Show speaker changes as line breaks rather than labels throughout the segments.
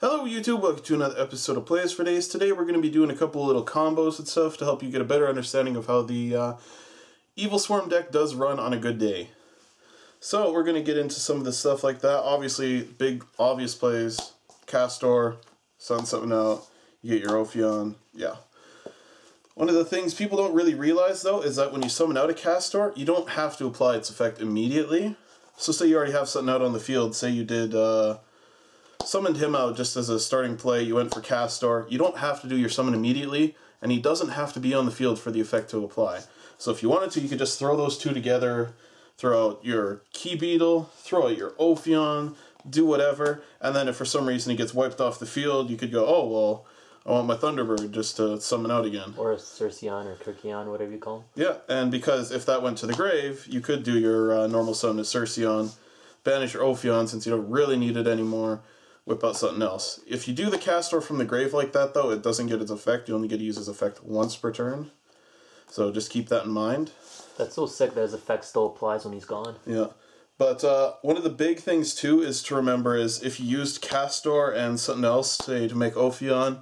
Hello YouTube, welcome to another episode of Plays for Days. Today we're going to be doing a couple little combos and stuff to help you get a better understanding of how the Evilswarm deck does run on a good day. So we're going to get into some of the stuff like that. Obviously, big obvious plays, Castor, sun something out, you get your Ophion, yeah. One of the things people don't really realize though is that when you summon out a Castor, you don't have to apply its effect immediately. So say you already have something out on the field, say you did summoned him out just as a starting play, you went for Castor, you don't have to do your summon immediately, and he doesn't have to be on the field for the effect to apply. So if you wanted to, you could just throw those two together, throw out your Key Beetle, throw out your Ophion, do whatever, and then if for some reason he gets wiped off the field, you could go, oh, well, I want my Thunderbird just to summon out again.
Or a Cerceon or Kirkion, whatever you call him.
Yeah, and because if that went to the grave, you could do your normal summon as Cerceon, banish your Ophion since you don't really need it anymore, whip out something else. If you do the Castor from the grave like that, though, it doesn't get its effect. You only get to use his effect once per turn. So just keep that in mind.
That's so sick that his effect still applies when he's gone.
Yeah. But one of the big things, too, is to remember is if you used Castor and something else, say, to make Ophion,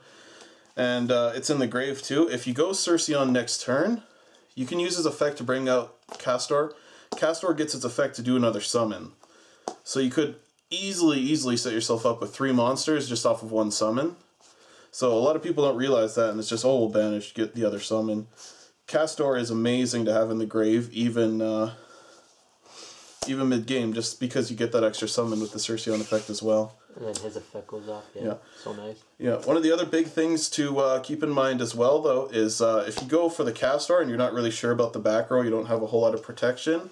and it's in the grave, too, if you go Cerceon next turn, you can use his effect to bring out Castor. Castor gets its effect to do another summon. So you could easily set yourself up with 3 monsters just off of 1 summon. So a lot of people don't realize that, and it's just, oh, we'll banish, get the other summon. Castor is amazing to have in the grave, even mid-game, just because you get that extra summon with the Cerceon effect as well.
And then his effect goes off, yeah. So nice.
Yeah, one of the other big things to keep in mind as well, though, is if you go for the Castor and you're not really sure about the back row, you don't have a whole lot of protection,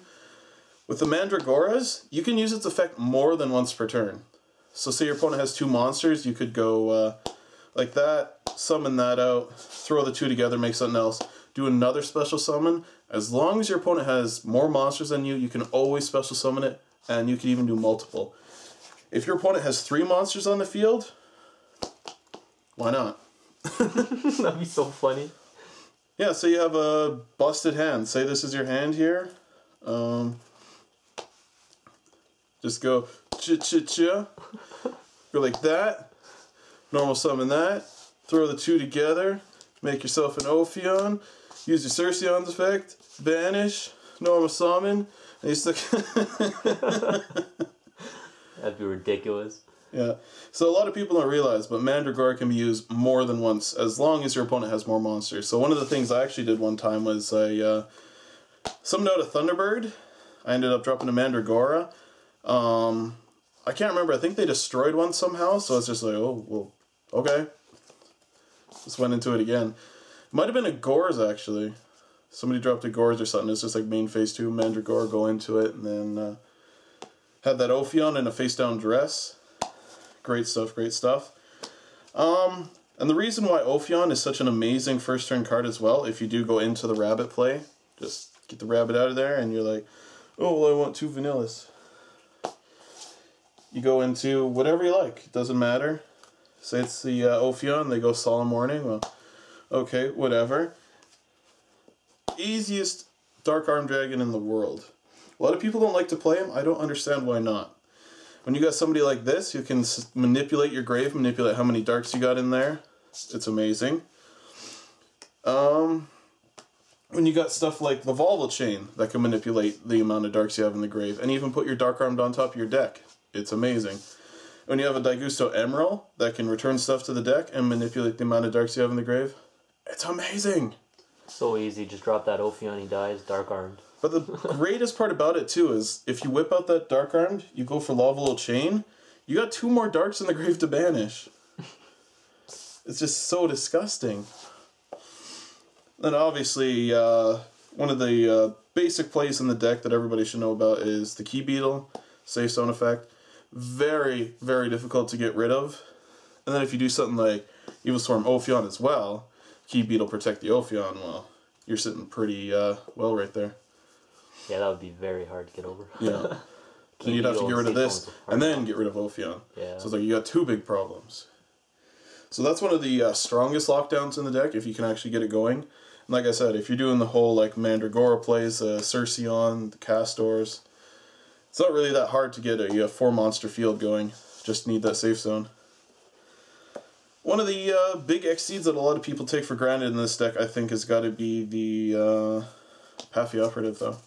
with the Mandragoras, you can use its effect more than once per turn. So say your opponent has 2 monsters, you could go like that, summon that out, throw the 2 together, make something else, do another special summon. As long as your opponent has more monsters than you, you can always special summon it, and you can even do multiple. If your opponent has 3 monsters on the field, why not?
That'd be so funny.
Yeah, so you have a busted hand. Say this is your hand here. Just go cha-cha-cha, go like that, normal summon that, throw the 2 together, make yourself an Ophion, use your Cerceon's effect, banish, normal summon, and you stick...
That'd be ridiculous.
Yeah, so a lot of people don't realize, but Mandragora can be used more than once, as long as your opponent has more monsters. So one of the things I actually did one time was I summoned out a Thunderbird, I ended up dropping a Mandragora. I can't remember, I think they destroyed one somehow, so it's just like, oh, well, okay. Just went into it again. It might have been a Gores, actually. Somebody dropped a Gores or something, it's just like main phase 2, Mandragora, go into it, and then had that Ophion in a face-down dress. Great stuff, great stuff. And the reason why Ophion is such an amazing first turn card as well, if you do go into the rabbit play, just get the rabbit out of there, and you're like, oh, well, I want 2 vanillas. You go into whatever you like. It doesn't matter. Say it's the Ophion, they go Solemn Warning. Well, okay, whatever. Easiest Dark Arm Dragon in the world. A lot of people don't like to play him. I don't understand why not. When you got somebody like this, you can manipulate your grave, manipulate how many darks you got in there. It's amazing. When you got stuff like the Volval Chain that can manipulate the amount of darks you have in the grave, and even put your Dark Armed on top of your deck. It's amazing. When you have a Daigusto Emerald that can return stuff to the deck and manipulate the amount of darks you have in the grave, it's amazing.
So easy, just drop that Ophion, he dies, Dark Armed.
But the greatest part about it too is if you whip out that Dark Armed, you go for Volval Chain, you got 2 more darks in the grave to banish. It's just so disgusting. Then obviously, one of the basic plays in the deck that everybody should know about is the Key Beetle, Safe Zone effect. Very, very difficult to get rid of. And then if you do something like Evilswarm Ophion as well, Key Beetle protect the Ophion, well, you're sitting pretty well right there.
Yeah, that would be very hard to get over.
Yeah. And you'd have to get rid of this, and then get rid of Ophion.
Yeah.
So it's like you got 2 big problems. So that's one of the strongest lockdowns in the deck, if you can actually get it going. And like I said, if you're doing the whole like Mandragora plays, Cerceon, the Castors, it's not really that hard to get it. You have 4 monster field going. Just need that safe zone. One of the big exceeds that a lot of people take for granted in this deck, I think, has got to be the Paffy Operative, though.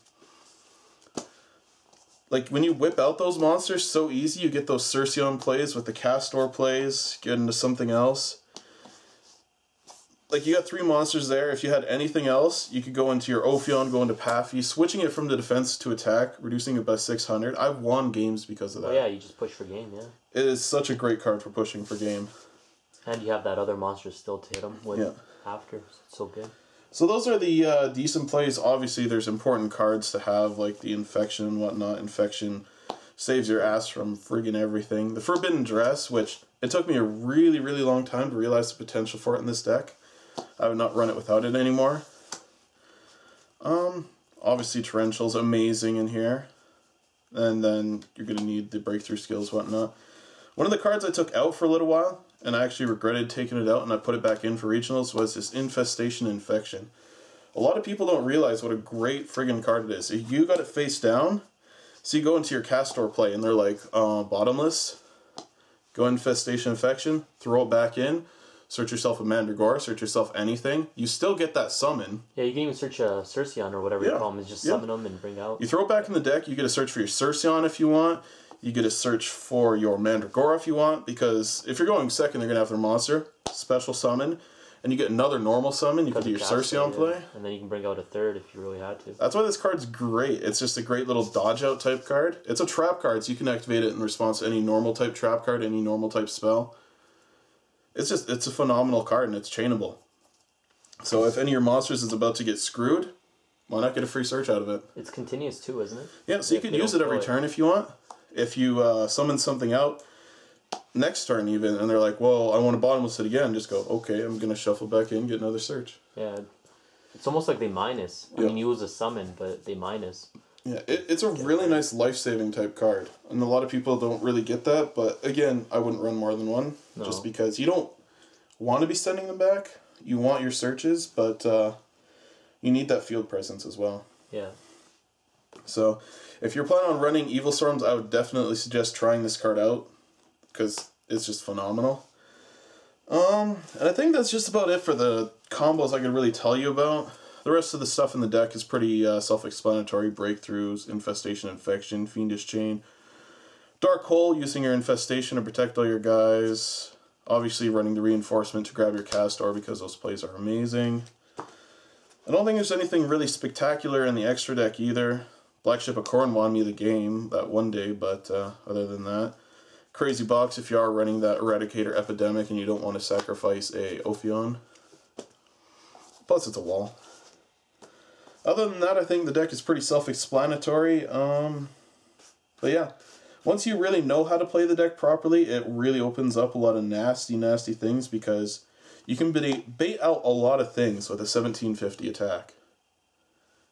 Like, when you whip out those monsters so easy, you get those Cerceon plays with the Castor plays, get into something else. Like, you got 3 monsters there. If you had anything else, you could go into your Ophion, go into Paffy, switching it from the defense to attack, reducing it by 600. I've won games because of that.
Oh yeah, you just push for game, yeah.
It is such a great card for pushing for game.
And you have that other monster still to hit them with after. It's so good.
So those are the decent plays. Obviously, there's important cards to have, like the Infection and whatnot. Infection saves your ass from friggin' everything. The Forbidden Dress, which it took me a really, really long time to realize the potential for it in this deck. I would not run it without it anymore. Obviously, Torrential's amazing in here. And then you're going to need the breakthrough skills, whatnot. One of the cards I took out for a little while, and I actually regretted taking it out and I put it back in for regionals, was this Infestation Infection. A lot of people don't realize what a great friggin' card it is. If you got it face down, so you go into your Castor play and they're like, bottomless, go Infestation Infection, throw it back in, search yourself a Mandragora, search yourself anything, you still get that summon.
Yeah, you can even search a Cerceon or whatever you call them, is just summon them and bring out.
You throw it back in the deck, you get to search for your Cerceon if you want. You get to search for your Mandragora if you want, because if you're going second, they're going to have their monster, special summon, and you get another normal summon, you can do your Cerceon play.
And then you can bring out a third if you really had to.
That's why this card's great. It's just a great little dodge out type card. It's a trap card, so you can activate it in response to any normal type trap card, any normal type spell. It's a phenomenal card, and it's chainable. So if any of your monsters is about to get screwed, why not get a free search out of it?
It's continuous too, isn't it?
Yeah, so you could use it every turn if you want. If you summon something out next turn even, and they're like, well, I want to bottomless it again, just go, okay, I'm going to shuffle back in, get another search.
Yeah, it's almost like they minus. I mean, you use a summon, but they minus.
Yeah, it's a really nice life-saving type card. And a lot of people don't really get that, but again, I wouldn't run more than one, just because you don't want to be sending them back. You want your searches, but you need that field presence as well.
Yeah.
So, if you're planning on running Evilswarms, I would definitely suggest trying this card out, because it's just phenomenal. And I think that's just about it for the combos I could really tell you about. The rest of the stuff in the deck is pretty self-explanatory. Breakthroughs, Infestation, Infection, Fiendish Chain. Dark Hole, using your Infestation to protect all your guys. Obviously running the Reinforcement to grab your Castor, because those plays are amazing. I don't think there's anything really spectacular in the extra deck either. Black Ship of Corn won me the game that one day, but other than that, crazy box if you are running that Eradicator Epidemic and you don't want to sacrifice a Ophion. Plus it's a wall. Other than that, I think the deck is pretty self-explanatory. But yeah, once you really know how to play the deck properly, it really opens up a lot of nasty, nasty things, because you can bait out a lot of things with a 1750 attack.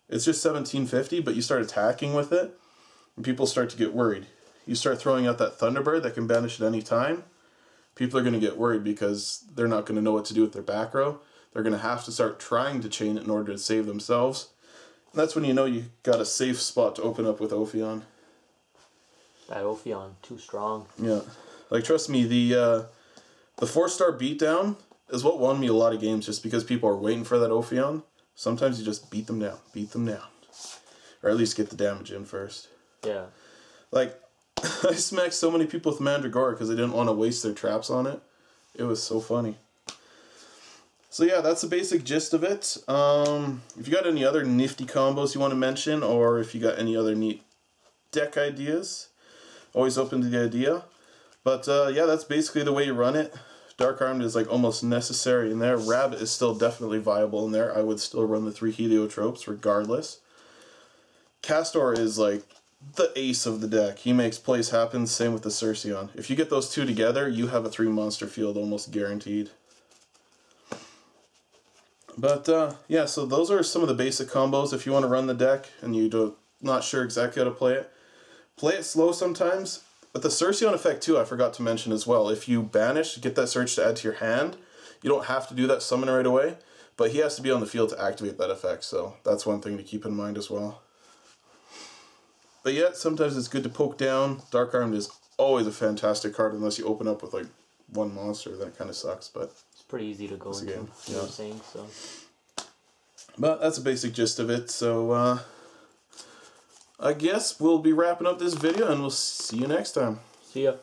It's just 1750, but you start attacking with it, and people start to get worried. You start throwing out that Thunderbird that can banish at any time, people are going to get worried because they're not going to know what to do with their back row. They're going to have to start trying to chain it in order to save themselves. And that's when you know you got a safe spot to open up with Ophion.
That Ophion, too strong.
Yeah. Like, trust me, the 4-star beatdown is what won me a lot of games, just because people are waiting for that Ophion. Sometimes you just beat them down. Or at least get the damage in first.
Yeah.
Like, I smacked so many people with Mandragora because they didn't want to waste their traps on it. It was so funny. So yeah, that's the basic gist of it. If you got any other nifty combos you want to mention, or if you got any other neat deck ideas, always open to the idea. But yeah, that's basically the way you run it. Dark Armed is like almost necessary in there. Rabbit is still definitely viable in there. I would still run the 3 Heliotropes regardless. Castor is like the ace of the deck. He makes plays happen, same with the Cerceon. If you get those two together, you have a 3-monster field almost guaranteed. But yeah, so those are some of the basic combos. If you want to run the deck and you're not sure exactly how to play it slow sometimes. But the Cerceon effect too, I forgot to mention as well. If you banish, get that search to add to your hand, you don't have to do that summon right away, but he has to be on the field to activate that effect, so that's one thing to keep in mind as well. But yeah, sometimes it's good to poke down. Dark Armed is always a fantastic card unless you open up with like one monster, then it kind of sucks, but...
It's pretty easy to go into,
game.
you were saying, so...
But that's a basic gist of it, so, I guess we'll be wrapping up this video, and we'll see you next time.
See ya.